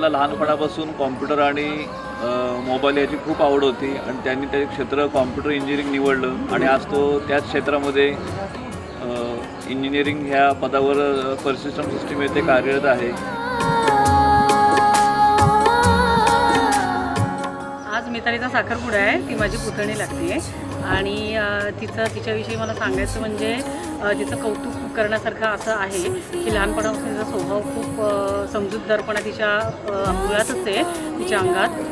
आबासाहेबांना लहानपणापासून कॉम्प्युटर आणि मोबाईल याची खूप आवड होती आणि त्यांनी ते क्षेत्र कॉम्प्युटर इंजिनिअरिंग निवडलं आणि आज तो त्याच क्षेत्रामध्ये इंजिनिअरिंग ह्या पदावर पर्सिस्टंट सिस्टीम येथे कार्यरत आहे. आज मितालीचा साखरपुडा आहे. ती माझी पुतणी लागते आहे आणि तिच्याविषयी मला सांगायचं म्हणजे तिचं कौतुक करण्यासारखं असं आहे की लहानपणापासून तिचा स्वभाव खूप समजूतदारपणा तिच्या मुळातच आहे, तिच्या अंगात.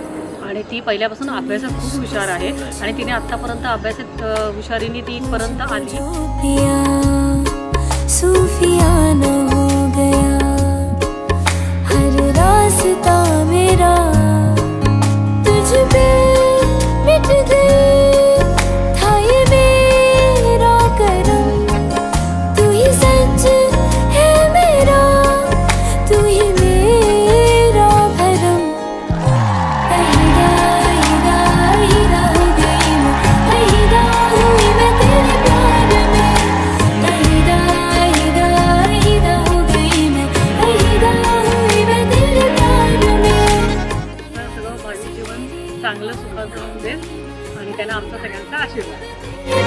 आणि ती पहिल्यापासून अभ्यासात खूप हुशार आहे आणि तिने आत्तापर्यंत अभ्यासात हुशारीने ती इथपर्यंत आली. चांगलं सुखाचं होऊन दे आणि त्यांना आमचा सगळ्यांचा आशीर्वाद.